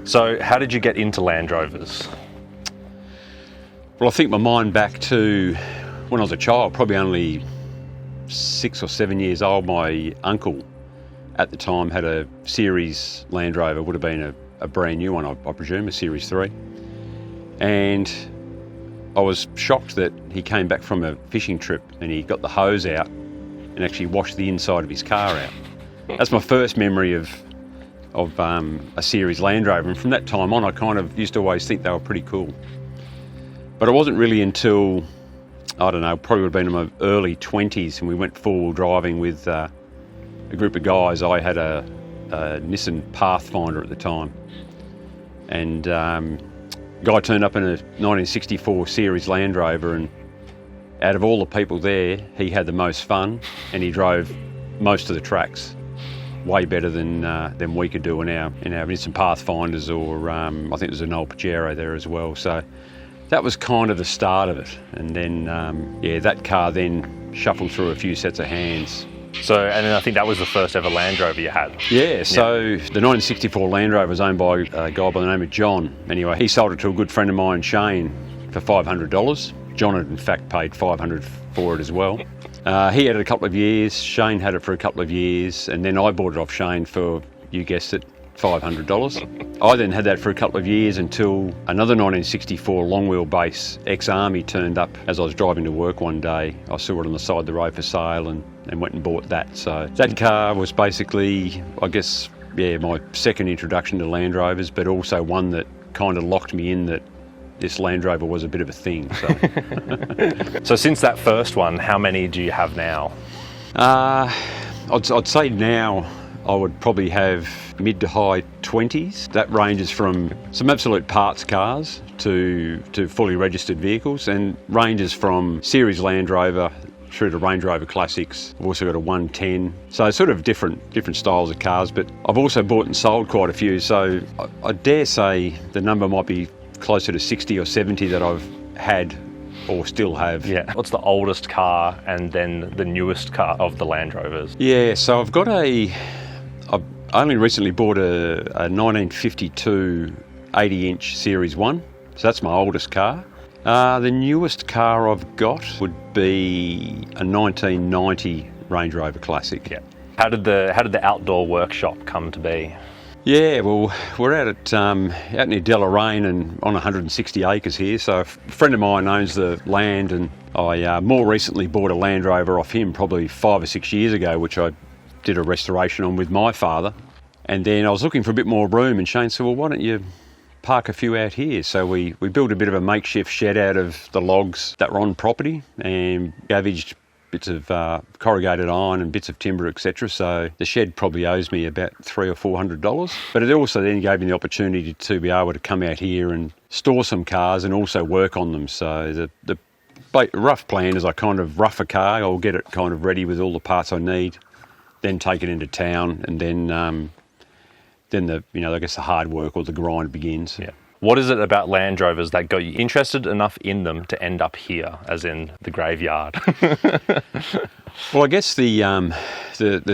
So how did you get into Land Rovers? Well, I think my mind back to when I was a child, probably only 6 or 7 years old. My uncle at the time had a Series Land Rover, would have been a brand new one, I presume, a Series 3. And I was shocked that he came back from a fishing trip and he got the hose out and actually washed the inside of his car out. That's my first memory of a Series Land Rover, and from that time on I kind of used to always think they were pretty cool. But it wasn't really until, I don't know, probably would have been in my early 20s and we went four-wheel driving with a group of guys. I had a Nissan Pathfinder at the time, and a guy turned up in a 1964 Series Land Rover, and out of all the people there, he had the most fun and he drove most of the tracks way better than we could do in our Nissan Pathfinders, or I think there's an old Pajero there as well. So that was kind of the start of it, and then that car then shuffled through a few sets of hands. So, and then I think that was the first ever Land Rover you had. Yeah, so the 1964 Land Rover was owned by a guy by the name of John. Anyway, he sold it to a good friend of mine, Shane, for $500. John had in fact paid $500 for it as well. He had it a couple of years, Shane had it for a couple of years, and then I bought it off Shane for, you guessed it, $500. I then had that for a couple of years until another 1964 long wheelbase ex-army turned up as I was driving to work one day. I saw it on the side of the road for sale and went and bought that. So that car was basically, I guess, my second introduction to Land Rovers, but also one that kind of locked me in that this Land Rover was a bit of a thing. So, So since that first one, how many do you have now? I'd say now I would probably have mid to high 20s. That ranges from some absolute parts cars to fully registered vehicles, and ranges from Series Land Rover through to Range Rover Classics. I've also got a 110. So sort of different styles of cars, but I've also bought and sold quite a few. So I dare say the number might be closer to 60 or 70 that I've had or still have. Yeah. What's the oldest car and then the newest car of the Land Rovers? Yeah, so I've only recently bought a 1952 80-inch Series 1. So that's my oldest car. The newest car I've got would be a 1990 Range Rover Classic. Yeah. How did the outdoor workshop come to be? Yeah, well, we're out near Deloraine and on 160 acres here. So a friend of mine owns the land, and I more recently bought a Land Rover off him probably 5 or 6 years ago, which I did a restoration on with my father. And then I was looking for a bit more room, and Shane said, well, why don't you park a few out here? So we built a bit of a makeshift shed out of the logs that were on property and scavenged bits of corrugated iron and bits of timber, etc. So the shed probably owes me about $300 or $400. But it also then gave me the opportunity to be able to come out here and store some cars and also work on them. So the rough plan is I kind of rough a car, I'll get it kind of ready with all the parts I need, then take it into town, and then I guess the hard work or the grind begins. Yeah. What is it about Land Rovers that got you interested enough in them to end up here, as in the graveyard? Well, I guess the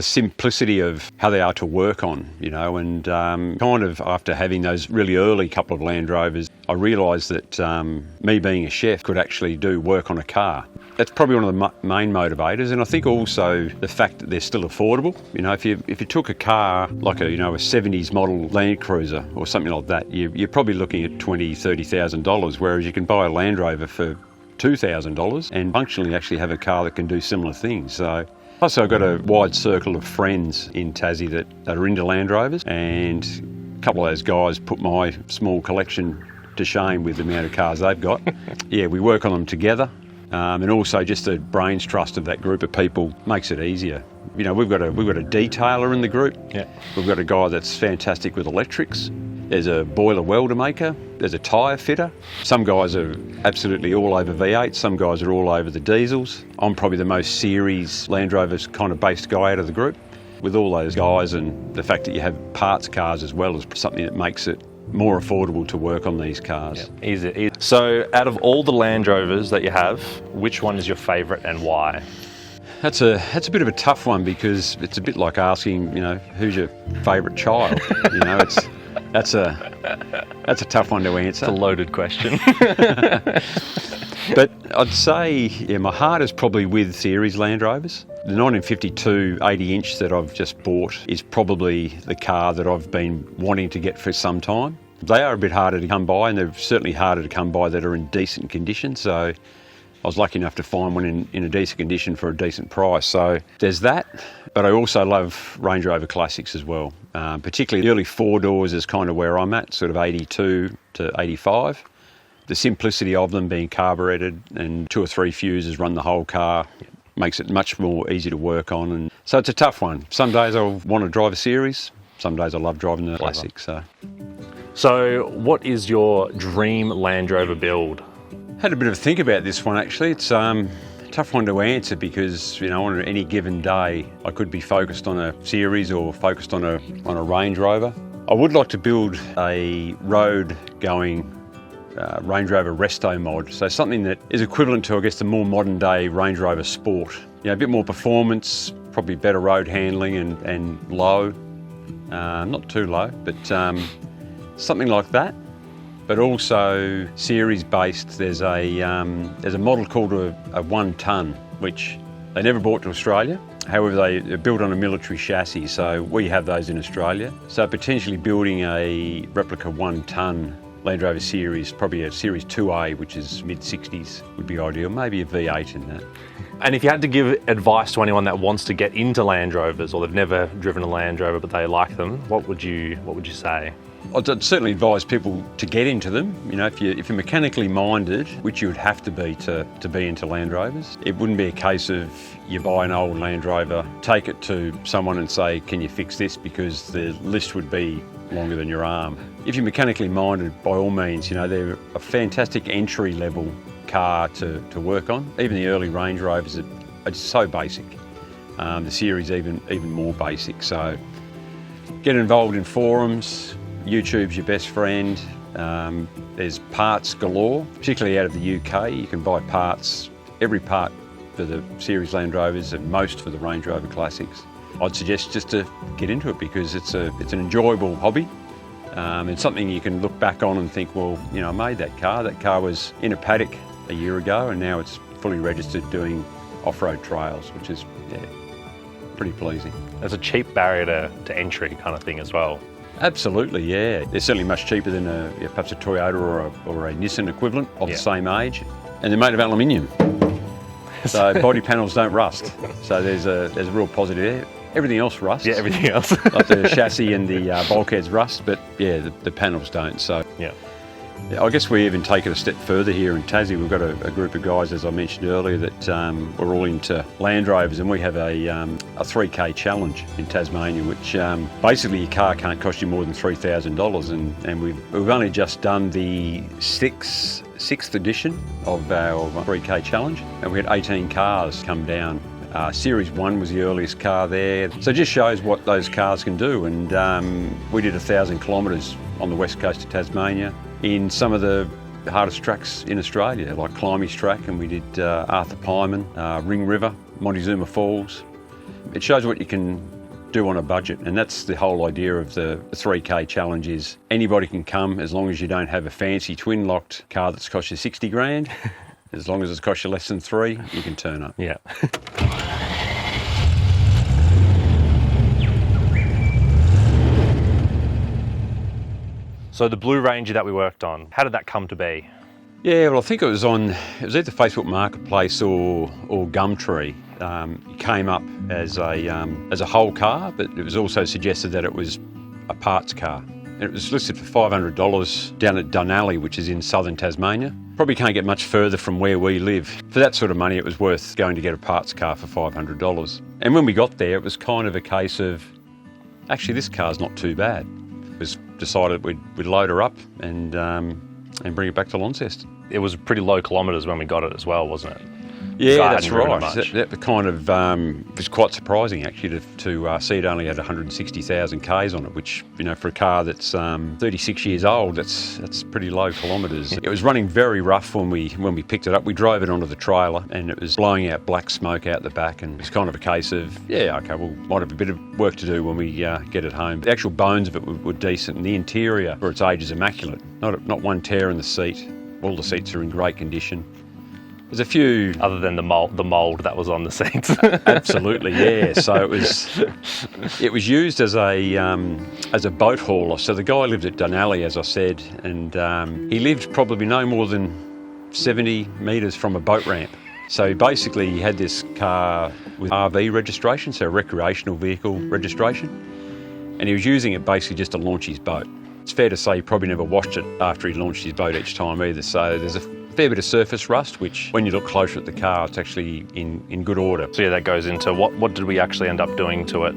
simplicity of how they are to work on, and kind of after having those really early couple of Land Rovers, I realised that me being a chef could actually do work on a car. That's probably one of the main motivators, and I think also the fact that they're still affordable. If you took a car like a 70s model Land Cruiser or something like that, you're probably looking at $20,000-$30,000, whereas you can buy a Land Rover for $2,000 and functionally actually have a car that can do similar things. So, plus I've got a wide circle of friends in Tassie that are into Land Rovers, and a couple of those guys put my small collection to shame with the amount of cars they've got. Yeah, we work on them together. And also just the brains trust of that group of people makes it easier. We've got a detailer in the group. Yeah. We've got a guy that's fantastic with electrics. There's a boiler welder maker. There's a tyre fitter. Some guys are absolutely all over V8. Some guys are all over the diesels. I'm probably the most Series Land Rovers kind of based guy out of the group. With all those guys and the fact that you have parts cars as well is something that makes it more affordable to work on these cars. Yeah, easy. So out of all the Land Rovers that you have, which one is your favourite and why? That's a bit of a tough one, because it's a bit like asking, who's your favourite child? That's a tough one to answer. It's a loaded question. But I'd say, yeah, my heart is probably with series Land Rovers. The 1952 80-inch that I've just bought is probably the car that I've been wanting to get for some time. They are a bit harder to come by, and they're certainly harder to come by that are in decent condition. So I was lucky enough to find one in a decent condition for a decent price. So there's that. But I also love Range Rover Classics as well. Particularly the early four doors is kind of where I'm at, sort of 82 to 85. The simplicity of them being carburetted and 2 or 3 fuses run the whole car makes it much more easy to work on. And so it's a tough one. Some days I'll want to drive a series. Some days I love driving the Classic. So what is your dream Land Rover build? Had a bit of a think about this one actually. It's a tough one to answer because, you know, on any given day I could be focused on a series or focused on a Range Rover. I would like to build a road going Range Rover Resto mod, so something that is equivalent to, I guess, the more modern day Range Rover Sport. You know, a bit more performance, probably better road handling and low, not too low, but something like that. But also series based. There's a model called a 1 tonne, which they never brought to Australia. However, they're built on a military chassis, so we have those in Australia. So potentially building a replica 1 tonne Land Rover series, probably a Series 2A, which is mid-60s, would be ideal. Maybe a V8 in that. And if you had to give advice to anyone that wants to get into Land Rovers, or they've never driven a Land Rover but they like them, what would you say? I'd certainly advise people to get into them. You know, if you're mechanically minded, which you would have to be into Land Rovers, it wouldn't be a case of you buy an old Land Rover, take it to someone and say, can you fix this? Because the list would be longer than your arm. If you're mechanically minded, by all means, you know, they're a fantastic entry-level car to work on. Even the early Range Rovers are just so basic. The series even more basic. So get involved in forums. YouTube's your best friend. There's parts galore, particularly out of the UK. You can buy parts, every part for the series Land Rovers and most for the Range Rover Classics. I'd suggest just to get into it because it's an enjoyable hobby. It's something you can look back on and think, well, you know, I made that car. That car was in a paddock a year ago and now it's fully registered doing off-road trails, which is, yeah, pretty pleasing. There's a cheap barrier to entry kind of thing as well. Absolutely, yeah. They're certainly much cheaper than perhaps a Toyota or a Nissan equivalent of the same age. And they're made of aluminium. So body panels don't rust. So there's a real positive there. Everything else rusts. Yeah, everything else. Like the chassis and the bulkheads rust, but yeah, the panels don't. So yeah. I guess we even take it a step further here in Tassie. We've got a group of guys, as I mentioned earlier, that we're all into Land Rovers, and we have a 3K challenge in Tasmania, which basically your car can't cost you more than $3,000, and we've only just done the sixth edition of our 3K challenge, and we had 18 cars come down. Series 1 was the earliest car there, so it just shows what those cars can do. And we did 1,000 kilometres on the west coast of Tasmania in some of the hardest tracks in Australia, like Climby's track, and we did Arthur Pyman, Ring River, Montezuma Falls. It shows what you can do on a budget, and that's the whole idea of the 3K challenge. Is anybody can come as long as you don't have a fancy twin-locked car that's cost you 60 grand. As long as it's cost you less than 3, you can turn up. Yeah. So the Blue Ranger that we worked on, how did that come to be? Yeah, well, I think it was either Facebook Marketplace or Gumtree. It came up as a whole car, but it was also suggested that it was a parts car. And it was listed for $500 down at Dunalley, which is in southern Tasmania. Probably can't get much further from where we live. For that sort of money, it was worth going to get a parts car for $500. And when we got there, it was kind of a case of, actually, this car's not too bad. It was decided we'd load her up and bring it back to Launceston. It was pretty low kilometres when we got it as well, wasn't it? Yeah, I that's hadn't driven it right. much. That kind of was quite surprising actually to see it only had 160,000 k's on it, which for a car that's 36 years old, that's pretty low kilometres. It was running very rough when we picked it up. We drove it onto the trailer and it was blowing out black smoke out the back, and it's kind of a case of might have a bit of work to do when we get it home. The actual bones of it were decent, and the interior for its age is immaculate. Not one tear in the seat. All the seats are in great condition. There's a few... Other than the mould that was on the seats. Absolutely, yeah. So it was used as a boat hauler. So the guy lived at Dunalley, as I said, and he lived probably no more than 70 metres from a boat ramp. So basically he had this car with RV registration, so recreational vehicle registration, and he was using it basically just to launch his boat. It's fair to say he probably never washed it after he launched his boat each time either, so there's a fair bit of surface rust, which when you look closer at the car, it's actually in good order. So yeah, that goes into what did we actually end up doing to it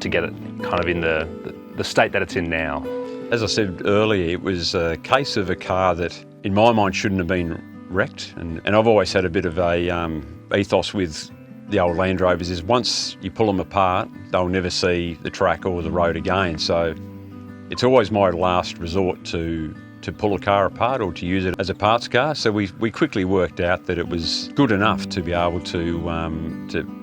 to get it kind of in the state that it's in now? As I said earlier, it was a case of a car that in my mind shouldn't have been wrecked, and I've always had a bit of a ethos with the old Land Rovers is once you pull them apart, they'll never see the track or the road again. So it's always my last resort to pull a car apart or to use it as a parts car. So we quickly worked out that it was good enough to be able to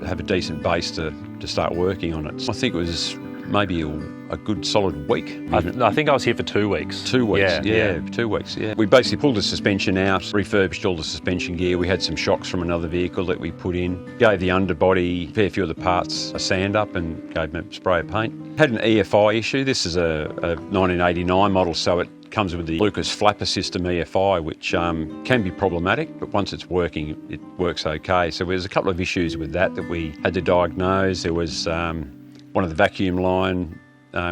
have a decent base to start working on it. I think it was maybe a good solid week. I think I was here for 2 weeks. 2 weeks, yeah. 2 weeks, yeah. We basically pulled the suspension out, refurbished all the suspension gear. We had some shocks from another vehicle that we put in, gave the underbody, a fair few of the parts, a sand up and gave them a spray of paint. Had an EFI issue. This is a 1989 model, so it comes with the Lucas flapper system EFI, which can be problematic, but once it's working, it works okay. So there's a couple of issues with that we had to diagnose. There was one of the vacuum line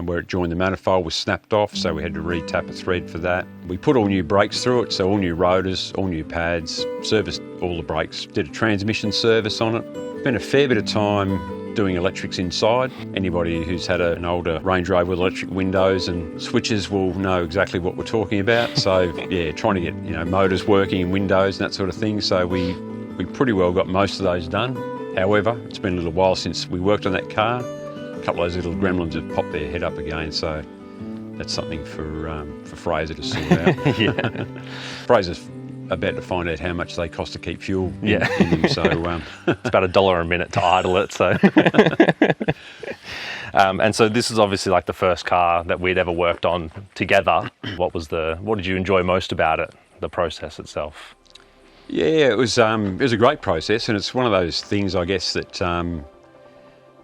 where it joined the manifold was snapped off, so we had to re-tap a thread for that. We put all new brakes through it, so all new rotors, all new pads, serviced all the brakes, did a transmission service on it. Spent a fair bit of time doing electrics inside. Anybody who's had an older Range Rover with electric windows and switches will know exactly what we're talking about. So yeah, trying to get motors working and windows and that sort of thing. So we pretty well got most of those done. However, it's been a little while since we worked on that car. A couple of those little gremlins have popped their head up again, so that's something for Fraser to sort out. Yeah. Fraser's about to find out how much they cost to keep fuel in them, so it's about $1 a minute to idle it. So, and so this is obviously like the first car that we'd ever worked on together. What did you enjoy most about it? The process itself. Yeah, it was a great process, and it's one of those things, I guess, that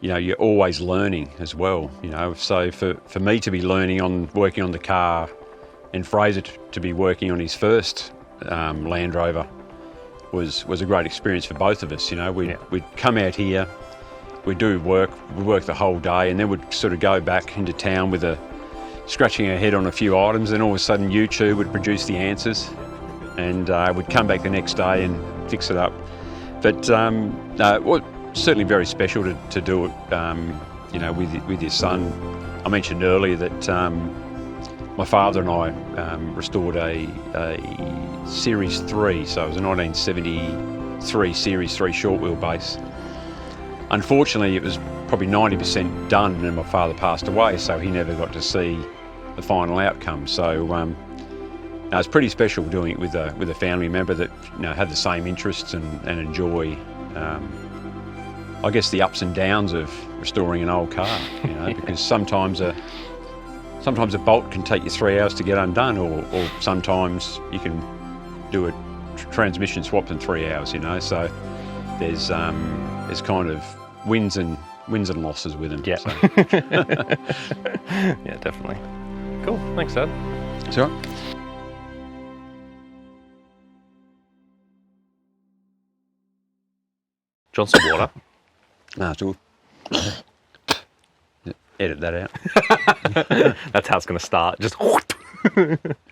you're always learning as well. So for me to be working on the car, and Fraser to be working on his first Land Rover was a great experience for both of us. We'd come out here, we'd work the whole day, and then we'd sort of go back into town with scratching our head on a few items, and all of a sudden YouTube would produce the answers, and we'd come back the next day and fix it up. But certainly very special to do it, with your son. I mentioned earlier that my father and I restored a Series 3, so it was a 1973 Series 3 short wheelbase. Unfortunately, it was probably 90% done, and then my father passed away, so he never got to see the final outcome. So it's pretty special doing it with a family member that have the same interests and enjoy. I guess the ups and downs of restoring an old car, because sometimes a bolt can take you 3 hours to get undone, or sometimes you can do a transmission swap in 3 hours. So there's kind of wins and losses with them. Yeah. So. Yeah, definitely. Cool. Thanks, Dad. That's all right. Do you want some water? No, it's all. Edit that out. That's how it's going to start. Just